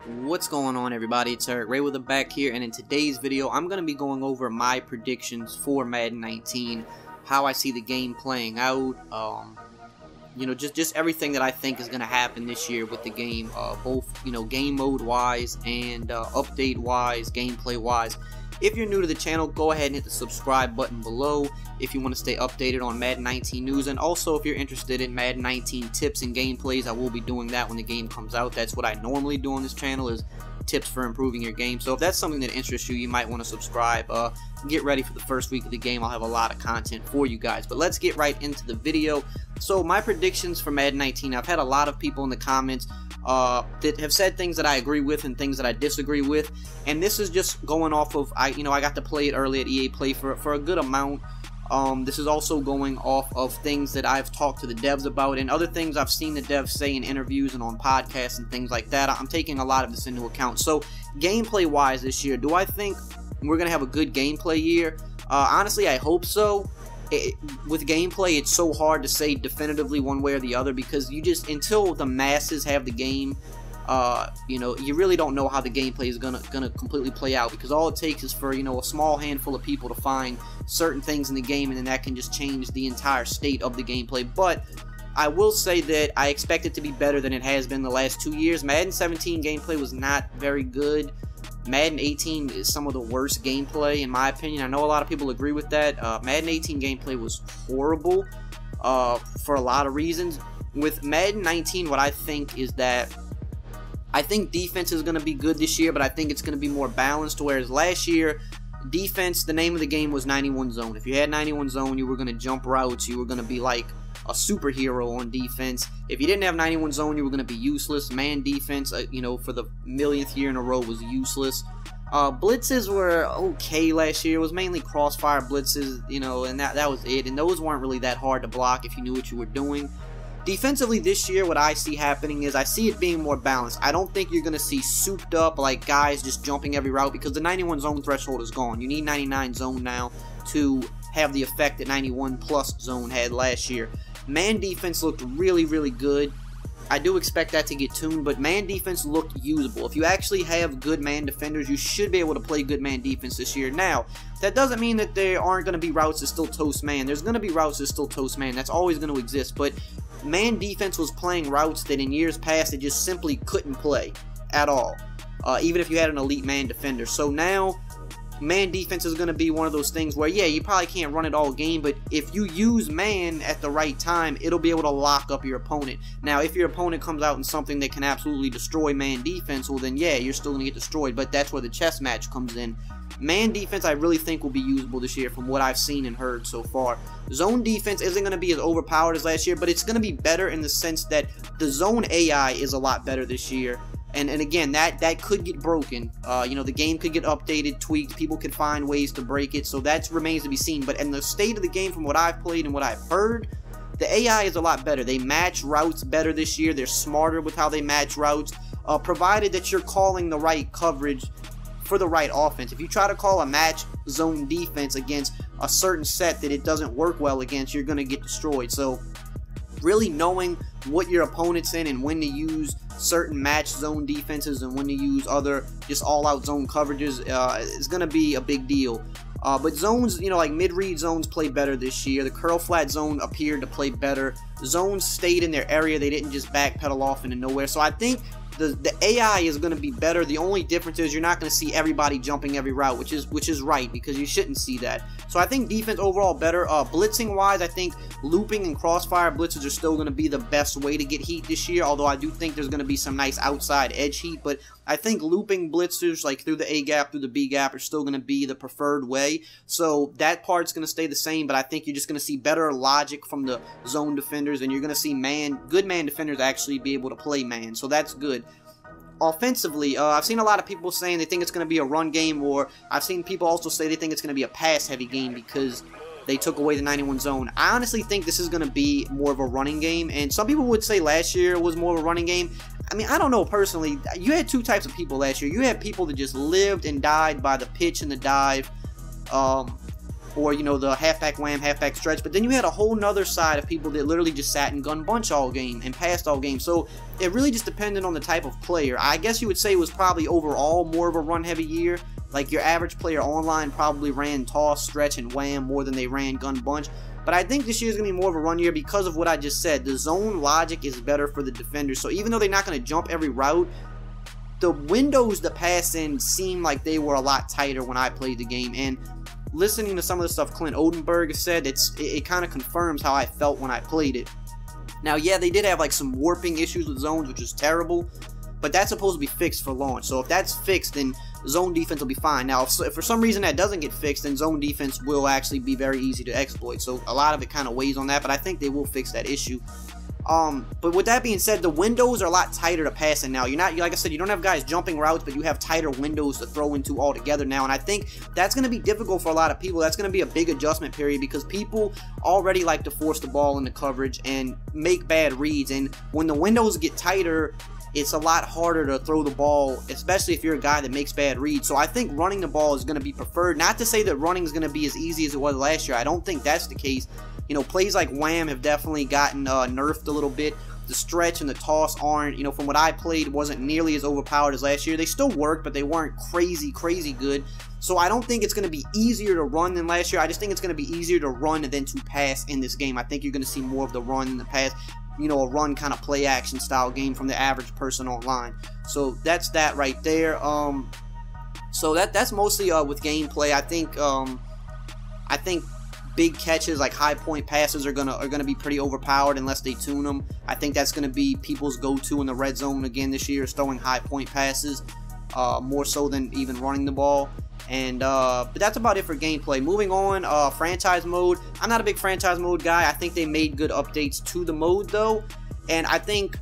What's going on, everybody? It's EricRayweather back here, and in today's video I'm going to be going over my predictions for Madden 19, how I see the game playing out, you know, just everything that I think is going to happen this year with the game, both, you know, game mode wise and update wise, gameplay wise. If you're new to the channel, go ahead and hit the subscribe button below if you want to stay updated on Madden 19 news, and also if you're interested in Madden 19 tips and gameplays, I will be doing that when the game comes out. That's what I normally do on this channel, is tips for improving your game. So if that's something that interests you, you might want to subscribe. Get ready for the first week of the game. I'll have a lot of content for you guys, but let's get right into the video. So my predictions for Madden 19, I've had a lot of people in the comments that have said things that I agree with and things that I disagree with, and this is just going off of, I got to play it early at EA Play for a good amount. This is also going off of things that I've talked to the devs about and other things I've seen the devs say in interviews and on podcasts and things like that. I'm taking a lot of this into account. So gameplay wise this year, do I think we're gonna have a good gameplay year? Honestly, I hope so. With gameplay, it's so hard to say definitively one way or the other, because you just, until the masses have the game, you know, you really don't know how the gameplay is gonna completely play out, because all it takes is for, you know, a small handful of people to find certain things in the game, and then that can just change the entire state of the gameplay. But I will say that I expect it to be better than it has been the last 2 years. Madden 17 gameplay was not very good. Madden 18 is some of the worst gameplay, in my opinion. I know a lot of people agree with that. Madden 18 gameplay was horrible for a lot of reasons. With Madden 19, what I think is that I think defense is going to be good this year, but I think it's going to be more balanced, whereas last year, defense, the name of the game was 91 zone. If you had 91 zone, you were going to jump routes, you were going to be like a superhero on defense. If you didn't have 91 zone, you were going to be useless. Man defense, you know, for the millionth year in a row was useless. Blitzes were okay last year. It was mainly crossfire blitzes, you know, and that was it. And those weren't really that hard to block if you knew what you were doing. Defensively this year, what I see happening is I see it being more balanced. I don't think you're going to see souped up, like, guys just jumping every route, because the 91 zone threshold is gone. You need 99 zone now to have the effect that 91 plus zone had last year. Man defense looked really, really good. I do expect that to get tuned, but man defense looked usable. If you actually have good man defenders, you should be able to play good man defense this year. Now, that doesn't mean that there aren't going to be routes that still toast man. There's going to be routes that still toast man. That's always going to exist, but man defense was playing routes that in years past it just simply couldn't play at all, even if you had an elite man defender. So now, man defense is going to be one of those things where, yeah, you probably can't run it all game, but if you use man at the right time, it'll be able to lock up your opponent. Now, if your opponent comes out in something that can absolutely destroy man defense, well then, yeah, you're still going to get destroyed, but that's where the chess match comes in. Man defense, I really think, will be usable this year from what I've seen and heard so far. Zone defense isn't going to be as overpowered as last year, but it's going to be better in the sense that the zone AI is a lot better this year. And again, that could get broken. You know, the game could get updated, tweaked. People could find ways to break it. So that remains to be seen. But in the state of the game, from what I've played and what I've heard, the AI is a lot better. They match routes better this year. They're smarter with how they match routes, provided that you're calling the right coverage for the right offense. If you try to call a match zone defense against a certain set that it doesn't work well against, you're going to get destroyed. So really knowing what your opponent's in and when to use certain match zone defenses and when to use other just all-out zone coverages is going to be a big deal. But zones, you know, like mid-read zones play better this year. The curl flat zone appeared to play better. Zones stayed in their area. They didn't just backpedal off into nowhere. So I think the AI is going to be better. The only difference is you're not going to see everybody jumping every route, which is right, because you shouldn't see that. So I think defense overall better. Blitzing wise, I think looping and crossfire blitzes are still going to be the best way to get heat this year, although I do think there's going to be some nice outside edge heat. But I think looping blitzers, like through the A gap, through the B gap, are still going to be the preferred way. So that part's going to stay the same, but I think you're just going to see better logic from the zone defenders, and you're going to see good man defenders actually be able to play man. So that's good. Offensively, I've seen a lot of people saying they think it's going to be a run game, or I've seen people also say they think it's going to be a pass-heavy game because they took away the 91 zone. I honestly think this is going to be more of a running game, and some people would say last year was more of a running game. I mean, I don't know personally. You had two types of people last year. You had people that just lived and died by the pitch and the dive, or, you know, the halfback wham, halfback stretch. But then you had a whole nother side of people that literally just sat and gun bunch all game and passed all game. So it really just depended on the type of player. I guess you would say it was probably overall more of a run-heavy year. Like, your average player online probably ran toss, stretch, and wham more than they ran gun bunch. But I think this year is going to be more of a run year because of what I just said. The zone logic is better for the defenders. So even though they're not going to jump every route, the windows to pass in seem like they were a lot tighter when I played the game. And listening to some of the stuff Clint Odenberg said, it kind of confirms how I felt when I played it. Now, yeah, they did have like some warping issues with zones, which is terrible. But that's supposed to be fixed for launch. So if that's fixed, then zone defense will be fine. Now, if for some reason that doesn't get fixed, then zone defense will actually be very easy to exploit. So a lot of it kind of weighs on that, but I think they will fix that issue. But with that being said, the windows are a lot tighter to pass in now. Like I said, you don't have guys jumping routes, but you have tighter windows to throw into altogether now. And I think that's going to be difficult for a lot of people. That's going to be a big adjustment period because people already like to force the ball into coverage and make bad reads. And when the windows get tighter, it's a lot harder to throw the ball, especially if you're a guy that makes bad reads. So I think running the ball is going to be preferred. Not to say that running is going to be as easy as it was last year. I don't think that's the case. You know, plays like wham have definitely gotten nerfed a little bit. The stretch and the toss aren't, you know, from what I played, wasn't nearly as overpowered as last year. They still worked, but they weren't crazy good. So I don't think it's going to be easier to run than last year. I just think it's going to be easier to run than to pass in this game. I think you're going to see more of the run than the pass. You know, a run kind of play action style game from the average person online. So that's that right there. So that's mostly with gameplay. I think big catches like high point passes are gonna be pretty overpowered unless they tune them. I think that's gonna be people's go-to in the red zone again this year, is throwing high point passes more so than even running the ball. And but that's about it for gameplay. Moving on, franchise mode. I'm not a big franchise mode guy. I think they made good updates to the mode though, and I think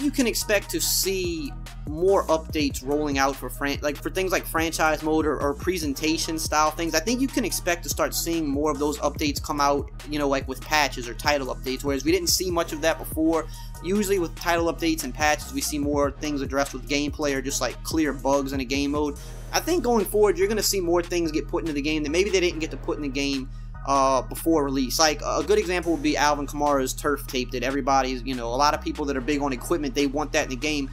you can expect to see more updates rolling out for things like franchise mode or presentation style things. I think you can expect to start seeing more of those updates come out, you know, like with patches or title updates, whereas we didn't see much of that before. Usually with title updates and patches, we see more things addressed with gameplay or just like clear bugs in a game mode. I think going forward, you're going to see more things get put into the game that maybe they didn't get to put in the game before release. Like a good example would be Alvin Kamara's turf tape that everybody's, you know, a lot of people that are big on equipment, they want that in the game.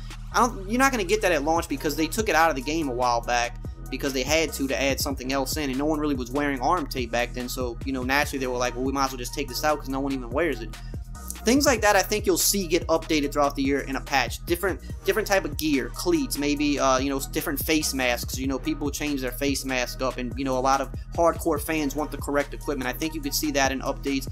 You're not going to get that at launch because they took it out of the game a while back because they had to add something else in, and no one really was wearing arm tape back then. So, you know, naturally they were like, well, we might as well just take this out because no one even wears it. Things like that I think you'll see get updated throughout the year in a patch. Different type of gear, cleats, maybe, you know, different face masks. You know, people change their face mask up, and, you know, a lot of hardcore fans want the correct equipment. I think you could see that in updates.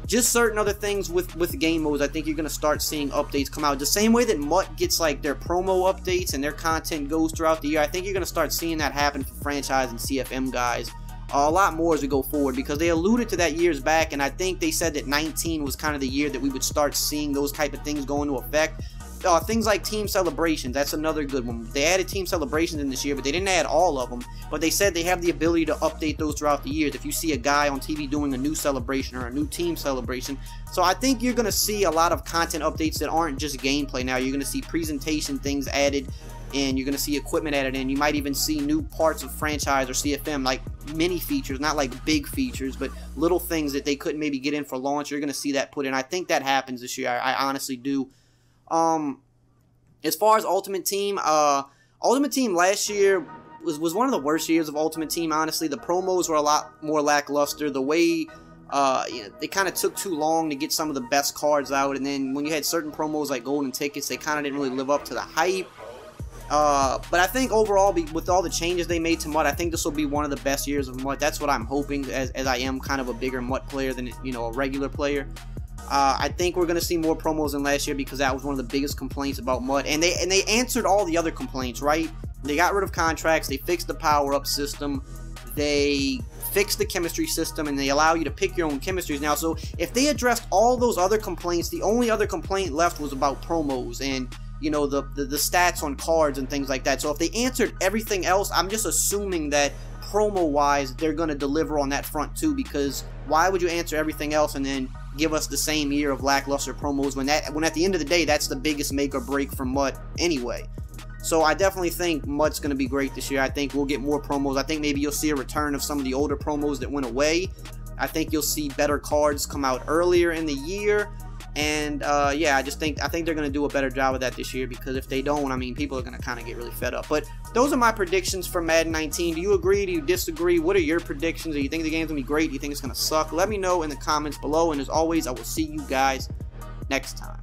Just certain other things with game modes, I think you're going to start seeing updates come out. The same way that MUT gets like their promo updates and their content goes throughout the year, I think you're going to start seeing that happen for franchise and CFM guys a lot more as we go forward, because they alluded to that years back, and I think they said that 19 was kind of the year that we would start seeing those type of things go into effect. Things like team celebrations, that's another good one. They added team celebrations in this year, but they didn't add all of them. But they said they have the ability to update those throughout the years if you see a guy on TV doing a new celebration or a new team celebration. So I think you're going to see a lot of content updates that aren't just gameplay now. You're going to see presentation things added, and you're going to see equipment added in. You might even see new parts of franchise or CFM, like mini features, not like big features, but little things that they couldn't maybe get in for launch. You're going to see that put in. I think that happens this year. I honestly do. As far as Ultimate Team last year was one of the worst years of Ultimate Team, honestly. The promos were a lot more lackluster. The way, you know, they kind of took too long to get some of the best cards out, and then when you had certain promos like golden tickets, they kind of didn't really live up to the hype. But I think overall, with all the changes they made to MUT, I think this will be one of the best years of MUT. That's what I'm hoping, as I am kind of a bigger MUT player than, you know, a regular player. I think we're going to see more promos than last year because that was one of the biggest complaints about MUT. And they answered all the other complaints, right? They got rid of contracts, they fixed the power-up system, they fixed the chemistry system, and they allow you to pick your own chemistries now. So if they addressed all those other complaints, the only other complaint left was about promos and, you know, the stats on cards and things like that. So if they answered everything else, I'm just assuming that promo-wise, they're going to deliver on that front too, because why would you answer everything else and then give us the same year of lackluster promos when at the end of the day, that's the biggest make or break for MUT anyway. So I definitely think MUT's going to be great this year. I think we'll get more promos. I think maybe you'll see a return of some of the older promos that went away. I think you'll see better cards come out earlier in the year. And yeah, I think they're going to do a better job of that this year, because if they don't, I mean, people are going to kind of get really fed up. But those are my predictions for Madden 19. Do you agree? Do you disagree? What are your predictions? Do you think the game's going to be great? Do you think it's going to suck? Let me know in the comments below. And as always, I will see you guys next time.